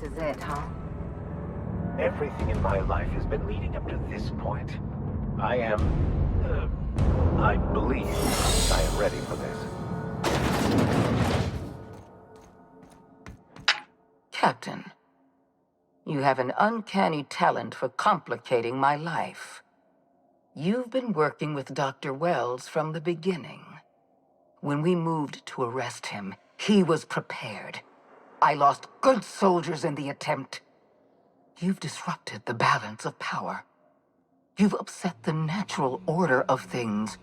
is it, huh? Everything in my life has been leading up to this point. I believe I am ready for this. Captain, you have an uncanny talent for complicating my life. You've been working with Dr. Wells from the beginning. When we moved to arrest him, he was prepared. I lost good soldiers in the attempt. You've disrupted the balance of power. You've upset the natural order of things.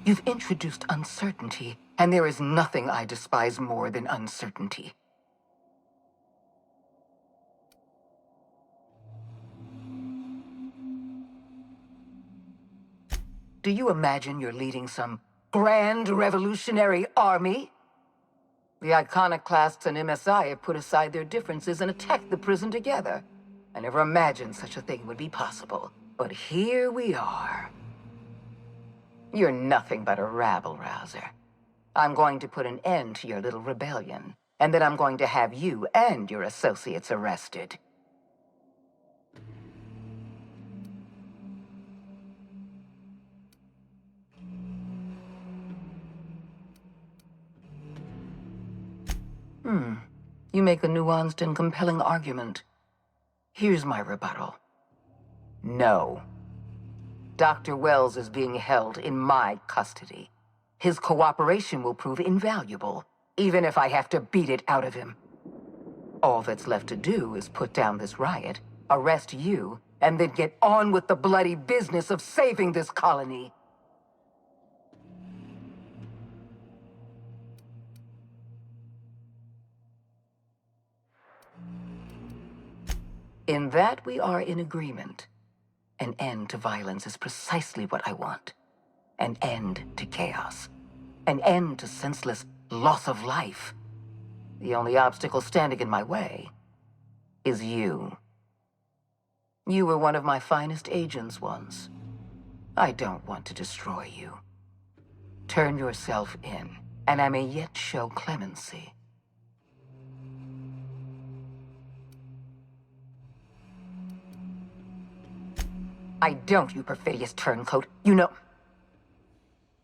You've introduced uncertainty, and there is nothing I despise more than uncertainty. Do you imagine you're leading some grand revolutionary army? The iconoclasts and MSI have put aside their differences and attacked the prison together. I never imagined such a thing would be possible. But here we are. You're nothing but a rabble-rouser. I'm going to put an end to your little rebellion, and then I'm going to have you and your associates arrested. You make a nuanced and compelling argument. Here's my rebuttal. No. Dr. Wells is being held in my custody. His cooperation will prove invaluable, even if I have to beat it out of him. All that's left to do is put down this riot, arrest you, and then get on with the bloody business of saving this colony. In that we are in agreement. An end to violence is precisely what I want. An end to chaos. An end to senseless loss of life. The only obstacle standing in my way is you. You were one of my finest agents once. I don't want to destroy you. Turn yourself in, and I may yet show clemency. I don't, you perfidious turncoat. You know...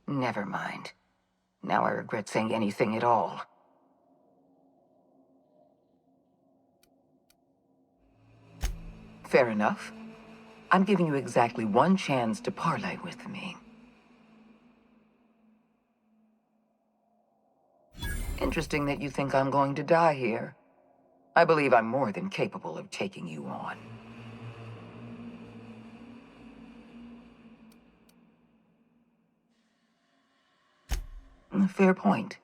Never mind. Now I regret saying anything at all. Fair enough. I'm giving you exactly one chance to parley with me. Interesting that you think I'm going to die here. I believe I'm more than capable of taking you on. Fair point.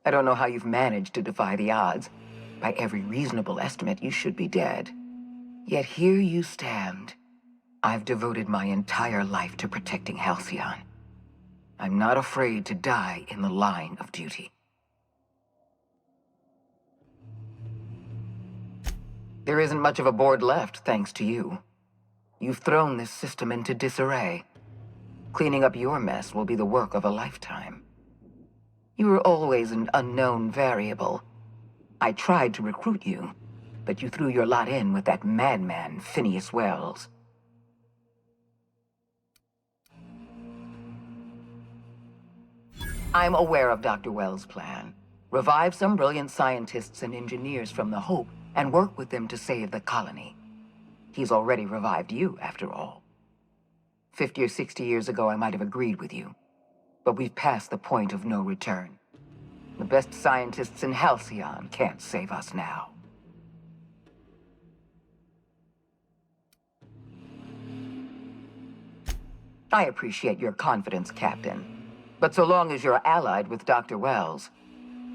I don't know how you've managed to defy the odds. By every reasonable estimate, you should be dead. Yet here you stand. I've devoted my entire life to protecting Halcyon. I'm not afraid to die in the line of duty. There isn't much of a board left, thanks to you. You've thrown this system into disarray. Cleaning up your mess will be the work of a lifetime. You were always an unknown variable. I tried to recruit you, but you threw your lot in with that madman, Phineas Wells. I'm aware of Dr. Wells' plan. Revive some brilliant scientists and engineers from the Hope and work with them to save the colony. He's already revived you, after all. 50 or 60 years ago, I might have agreed with you. But we've passed the point of no return. The best scientists in Halcyon can't save us now. I appreciate your confidence, Captain. But so long as you're allied with Dr. Wells,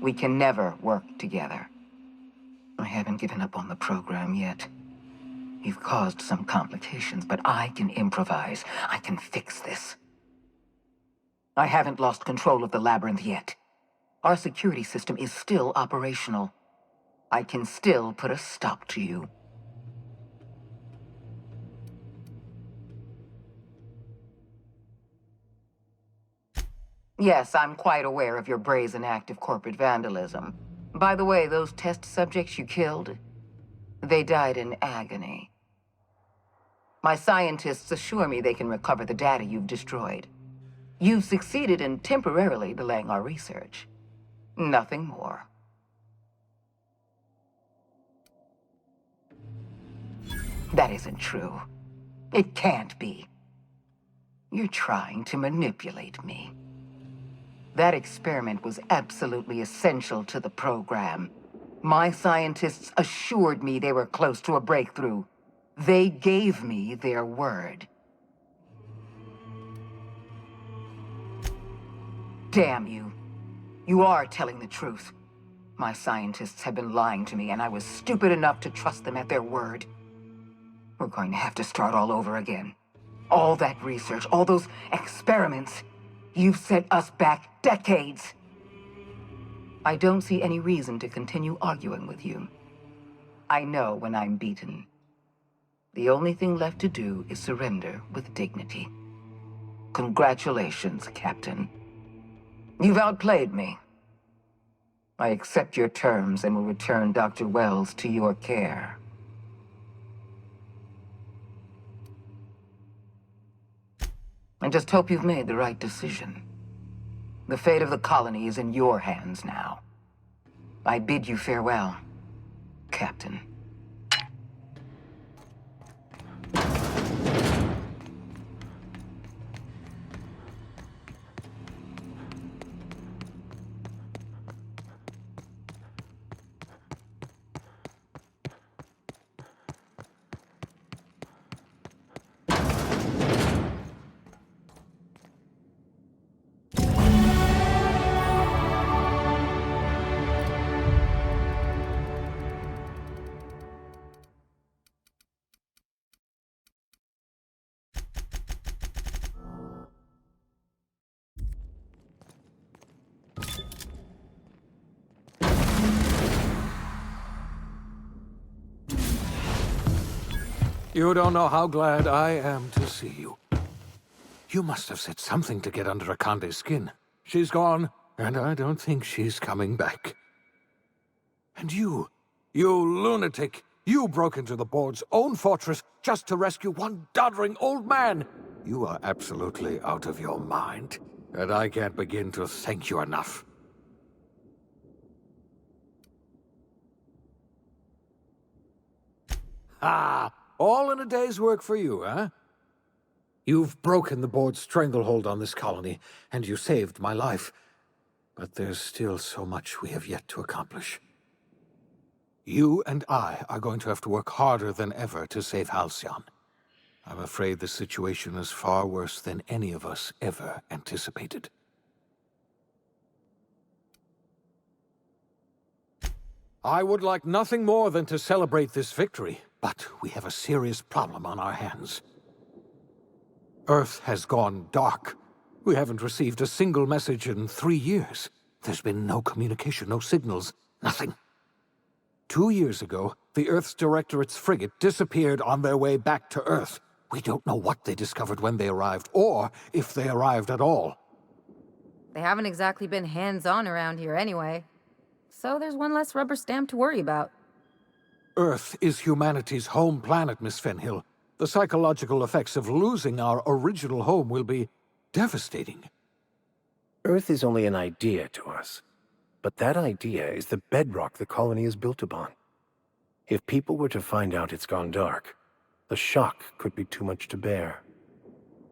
we can never work together. I haven't given up on the program yet. You've caused some complications, but I can improvise. I can fix this. I haven't lost control of the labyrinth yet. Our security system is still operational. I can still put a stop to you. Yes, I'm quite aware of your brazen act of corporate vandalism. By the way, those test subjects you killed, They died in agony. My scientists assure me they can recover the data you've destroyed. You've succeeded in temporarily delaying our research. Nothing more. That isn't true. It can't be. You're trying to manipulate me. That experiment was absolutely essential to the program. My scientists assured me they were close to a breakthrough. They gave me their word. Damn you. You are telling the truth. My scientists have been lying to me, and I was stupid enough to trust them at their word. We're going to have to start all over again. All that research, all those experiments. You've set us back decades. I don't see any reason to continue arguing with you. I know when I'm beaten. The only thing left to do is surrender with dignity. Congratulations, Captain. You've outplayed me. I accept your terms and will return Dr. Wells to your care. I just hope you've made the right decision. The fate of the colony is in your hands now. I bid you farewell, Captain. You don't know how glad I am to see you. You must have said something to get under Akande's skin. She's gone, and I don't think she's coming back. And you lunatic, you broke into the board's own fortress just to rescue one doddering old man. You are absolutely out of your mind, and I can't begin to thank you enough. Ah! All in a day's work for you, huh? You've broken the board's stranglehold on this colony, and you saved my life. But there's still so much we have yet to accomplish. You and I are going to have to work harder than ever to save Halcyon. I'm afraid the situation is far worse than any of us ever anticipated. I would like nothing more than to celebrate this victory, but we have a serious problem on our hands. Earth has gone dark. We haven't received a single message in 3 years. There's been no communication, no signals, nothing. 2 years ago, the Earth's Directorate's frigate disappeared on their way back to Earth. We don't know what they discovered when they arrived, or if they arrived at all. They haven't exactly been hands-on around here anyway. So there's one less rubber stamp to worry about. Earth is humanity's home planet, Miss Fenhill. The psychological effects of losing our original home will be devastating. Earth is only an idea to us. But that idea is the bedrock the colony is built upon. If people were to find out it's gone dark, the shock could be too much to bear.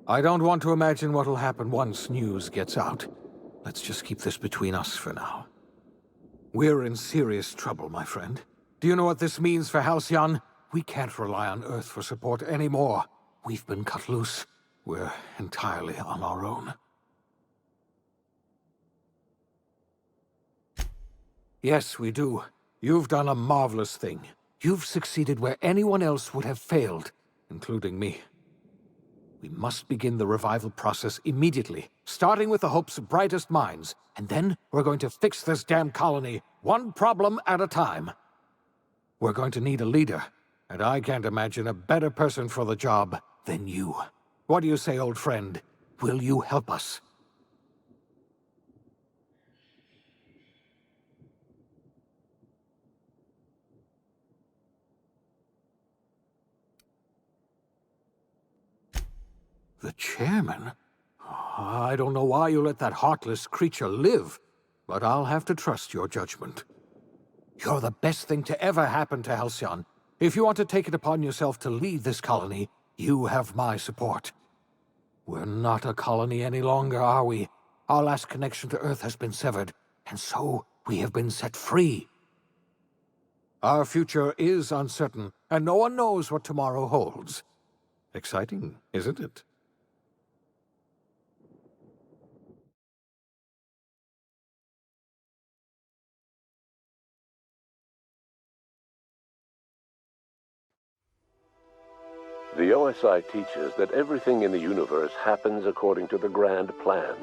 I don't want to imagine what'll happen once news gets out. Let's just keep this between us for now. We're in serious trouble, my friend. Do you know what this means for Halcyon? We can't rely on Earth for support anymore. We've been cut loose. We're entirely on our own. Yes, we do. You've done a marvelous thing. You've succeeded where anyone else would have failed, including me. We must begin the revival process immediately, starting with the Hope's brightest minds, and then we're going to fix this damn colony, one problem at a time. We're going to need a leader, and I can't imagine a better person for the job than you. What do you say, old friend? Will you help us? The chairman? I don't know why you let that heartless creature live, but I'll have to trust your judgment. You're the best thing to ever happen to Halcyon. If you want to take it upon yourself to lead this colony, you have my support. We're not a colony any longer, are we? Our last connection to Earth has been severed, and so we have been set free. Our future is uncertain, and no one knows what tomorrow holds. Exciting, isn't it? The OSI teaches that everything in the universe happens according to the grand plan.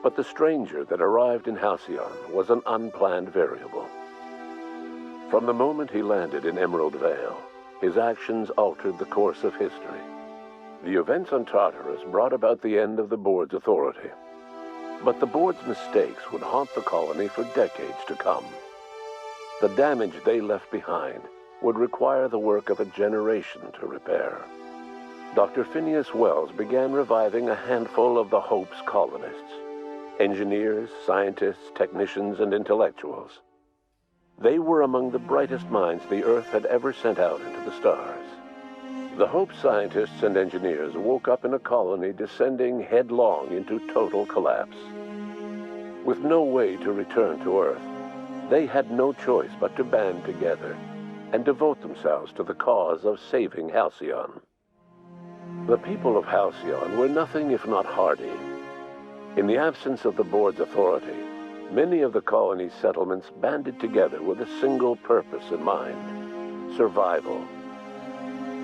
But the stranger that arrived in Halcyon was an unplanned variable. From the moment he landed in Emerald Vale, his actions altered the course of history. The events on Tartarus brought about the end of the board's authority. But the board's mistakes would haunt the colony for decades to come. The damage they left behind would require the work of a generation to repair. Dr. Phineas Wells began reviving a handful of the Hope's colonists: engineers, scientists, technicians, and intellectuals. They were among the brightest minds the Earth had ever sent out into the stars. The Hope scientists and engineers woke up in a colony descending headlong into total collapse. With no way to return to Earth, they had no choice but to band together and devote themselves to the cause of saving Halcyon. The people of Halcyon were nothing if not hardy. In the absence of the board's authority, many of the colony's settlements banded together with a single purpose in mind: survival.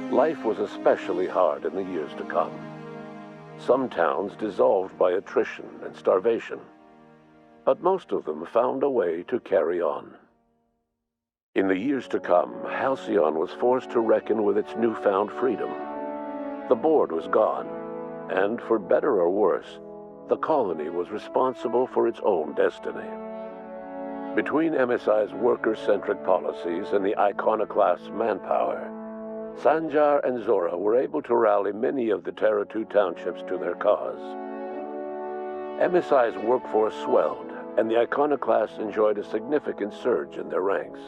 Life was especially hard in the years to come. Some towns dissolved by attrition and starvation, but most of them found a way to carry on. In the years to come, Halcyon was forced to reckon with its newfound freedom. The board was gone, and for better or worse, the colony was responsible for its own destiny. Between MSI's worker-centric policies and the iconoclast's manpower, Sanjar and Zora were able to rally many of the Terra 2 townships to their cause. MSI's workforce swelled, and the iconoclasts enjoyed a significant surge in their ranks.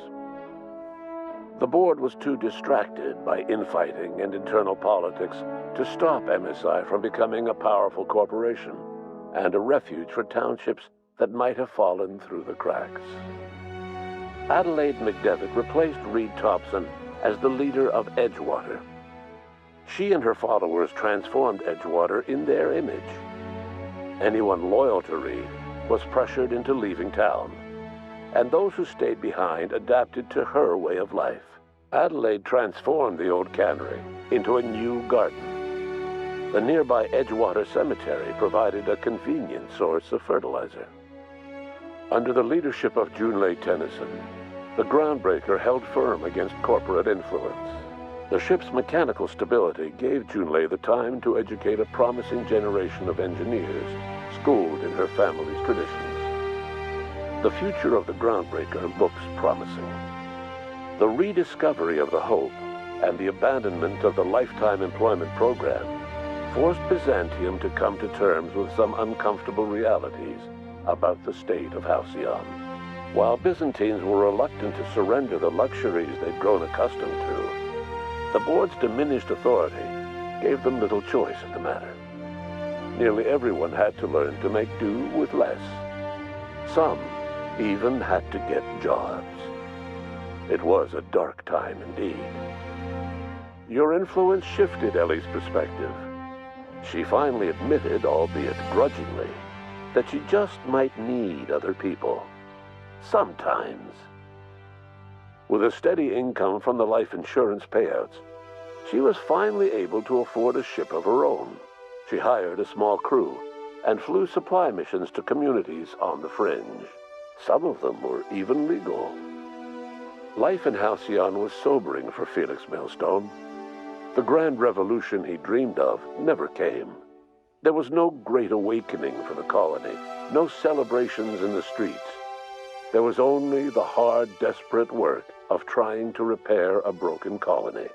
The board was too distracted by infighting and internal politics to stop MSI from becoming a powerful corporation and a refuge for townships that might have fallen through the cracks. Adelaide McDevitt replaced Reed Thompson as the leader of Edgewater. She and her followers transformed Edgewater in their image. Anyone loyal to Reed was pressured into leaving town, and those who stayed behind adapted to her way of life. Adelaide transformed the old cannery into a new garden. The nearby Edgewater Cemetery provided a convenient source of fertilizer. Under the leadership of Junlei Tennyson, the Groundbreaker held firm against corporate influence. The ship's mechanical stability gave Junlei the time to educate a promising generation of engineers schooled in her family's traditions. The future of the Groundbreaker looks promising. The rediscovery of the Hope and the abandonment of the lifetime employment program forced Byzantium to come to terms with some uncomfortable realities about the state of Halcyon. While Byzantines were reluctant to surrender the luxuries they'd grown accustomed to, the board's diminished authority gave them little choice in the matter. Nearly everyone had to learn to make do with less. Some even had to get jobs. It was a dark time indeed. Your influence shifted Ellie's perspective. She finally admitted, albeit grudgingly, that she just might need other people. Sometimes. With a steady income from the life insurance payouts, she was finally able to afford a ship of her own. She hired a small crew and flew supply missions to communities on the fringe. Some of them were even legal. Life in Halcyon was sobering for Felix Millstone. The grand revolution he dreamed of never came. There was no great awakening for the colony, no celebrations in the streets. There was only the hard, desperate work of trying to repair a broken colony.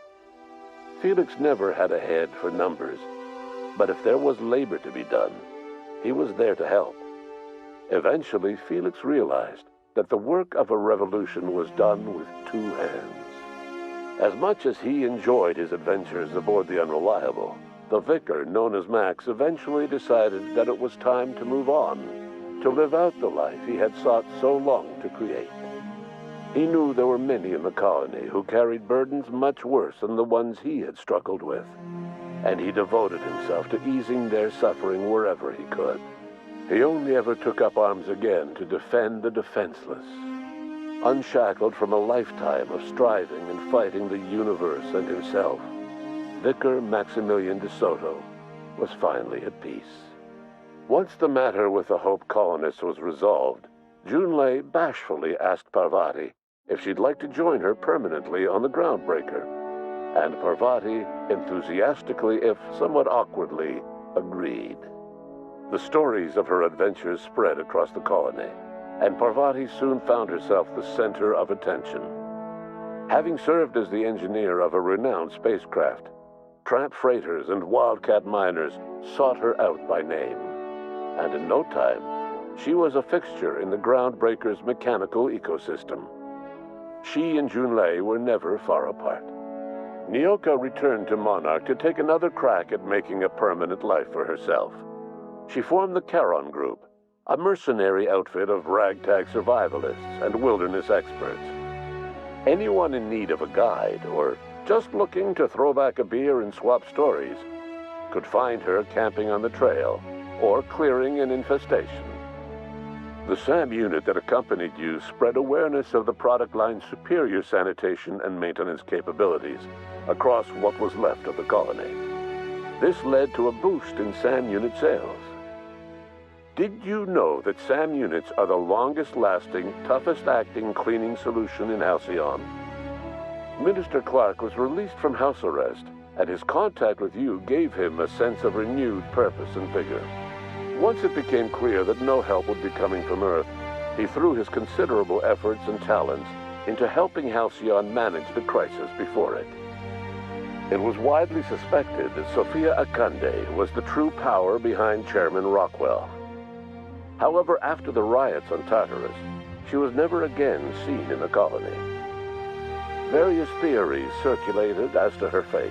Felix never had a head for numbers. But if there was labor to be done, he was there to help. Eventually, Felix realized that the work of a revolution was done with two hands. As much as he enjoyed his adventures aboard the Unreliable, the vicar, known as Max, eventually decided that it was time to move on, to live out the life he had sought so long to create. He knew there were many in the colony who carried burdens much worse than the ones he had struggled with, and he devoted himself to easing their suffering wherever he could. He only ever took up arms again to defend the defenseless. Unshackled from a lifetime of striving and fighting the universe and himself, Vicar Maximilian de Soto was finally at peace. Once the matter with the Hope colonists was resolved, Junlei bashfully asked Parvati if she'd like to join her permanently on the Groundbreaker, and Parvati enthusiastically, if somewhat awkwardly, agreed. The stories of her adventures spread across the colony, and Parvati soon found herself the center of attention. Having served as the engineer of a renowned spacecraft, tramp freighters and wildcat miners sought her out by name, and in no time, she was a fixture in the Groundbreaker's mechanical ecosystem. She and Junlei were never far apart. Nyoka returned to Monarch to take another crack at making a permanent life for herself. She formed the Charon Group, a mercenary outfit of ragtag survivalists and wilderness experts. Anyone in need of a guide, or just looking to throw back a beer and swap stories, could find her camping on the trail or clearing an infestation. The SAM unit that accompanied you spread awareness of the product line's superior sanitation and maintenance capabilities across what was left of the colony. This led to a boost in SAM unit sales. Did you know that SAM units are the longest-lasting, toughest-acting cleaning solution in Halcyon? Minister Clark was released from house arrest, and his contact with you gave him a sense of renewed purpose and vigor. Once it became clear that no help would be coming from Earth, he threw his considerable efforts and talents into helping Halcyon manage the crisis before it. It was widely suspected that Sophia Akande was the true power behind Chairman Rockwell. However, after the riots on Tartarus, she was never again seen in the colony. Various theories circulated as to her fate.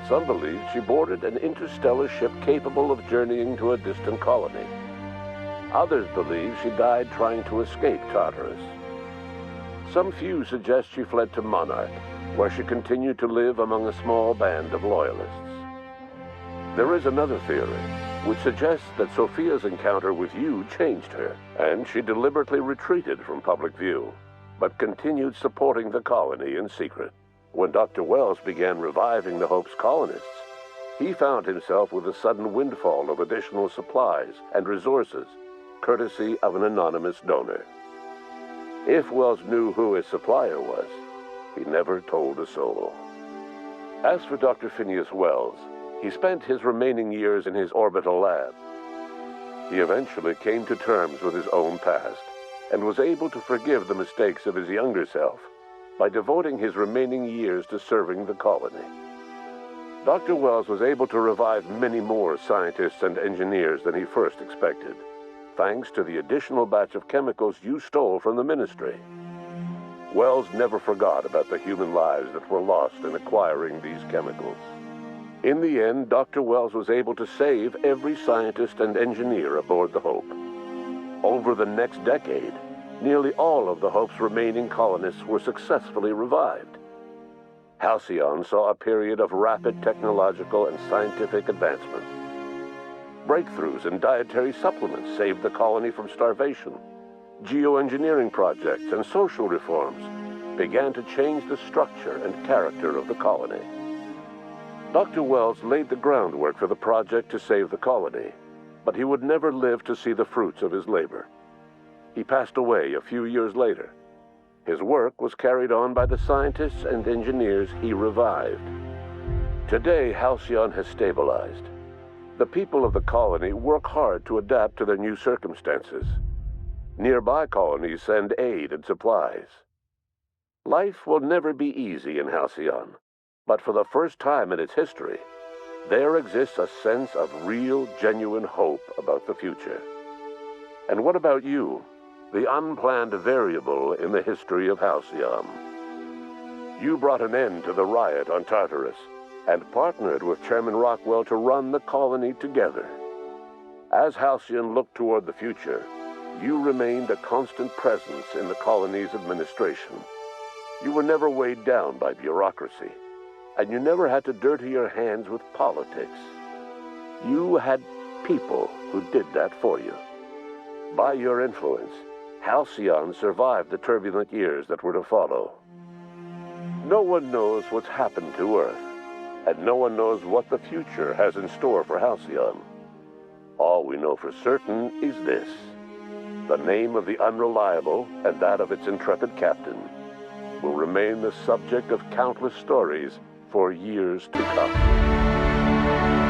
Some believed she boarded an interstellar ship capable of journeying to a distant colony. Others believe she died trying to escape Tartarus. Some few suggest she fled to Monarch, where she continued to live among a small band of loyalists. There is another theory, which suggests that Sophia's encounter with you changed her, and she deliberately retreated from public view, but continued supporting the colony in secret. When Dr. Wells began reviving the Hope's colonists, he found himself with a sudden windfall of additional supplies and resources, courtesy of an anonymous donor. If Wells knew who his supplier was, he never told a soul. As for Dr. Phineas Wells, he spent his remaining years in his orbital lab. He eventually came to terms with his own past and was able to forgive the mistakes of his younger self by devoting his remaining years to serving the colony. Dr. Wells was able to revive many more scientists and engineers than he first expected, thanks to the additional batch of chemicals you stole from the Ministry. Wells never forgot about the human lives that were lost in acquiring these chemicals. In the end, Dr. Wells was able to save every scientist and engineer aboard the Hope. Over the next decade, nearly all of the Hope's remaining colonists were successfully revived. Halcyon saw a period of rapid technological and scientific advancement. Breakthroughs in dietary supplements saved the colony from starvation. Geoengineering projects and social reforms began to change the structure and character of the colony. Dr. Wells laid the groundwork for the project to save the colony, but he would never live to see the fruits of his labor. He passed away a few years later. His work was carried on by the scientists and engineers he revived. Today, Halcyon has stabilized. The people of the colony work hard to adapt to their new circumstances. Nearby colonies send aid and supplies. Life will never be easy in Halcyon, but for the first time in its history, there exists a sense of real, genuine hope about the future. And what about you, the unplanned variable in the history of Halcyon? You brought an end to the riot on Tartarus and partnered with Chairman Rockwell to run the colony together. As Halcyon looked toward the future, you remained a constant presence in the colony's administration. You were never weighed down by bureaucracy, and you never had to dirty your hands with politics. You had people who did that for you. By your influence, Halcyon survived the turbulent years that were to follow. No one knows what's happened to Earth, and no one knows what the future has in store for Halcyon. All we know for certain is this: the name of the Unreliable and that of its intrepid captain will remain the subject of countless stories for years to come.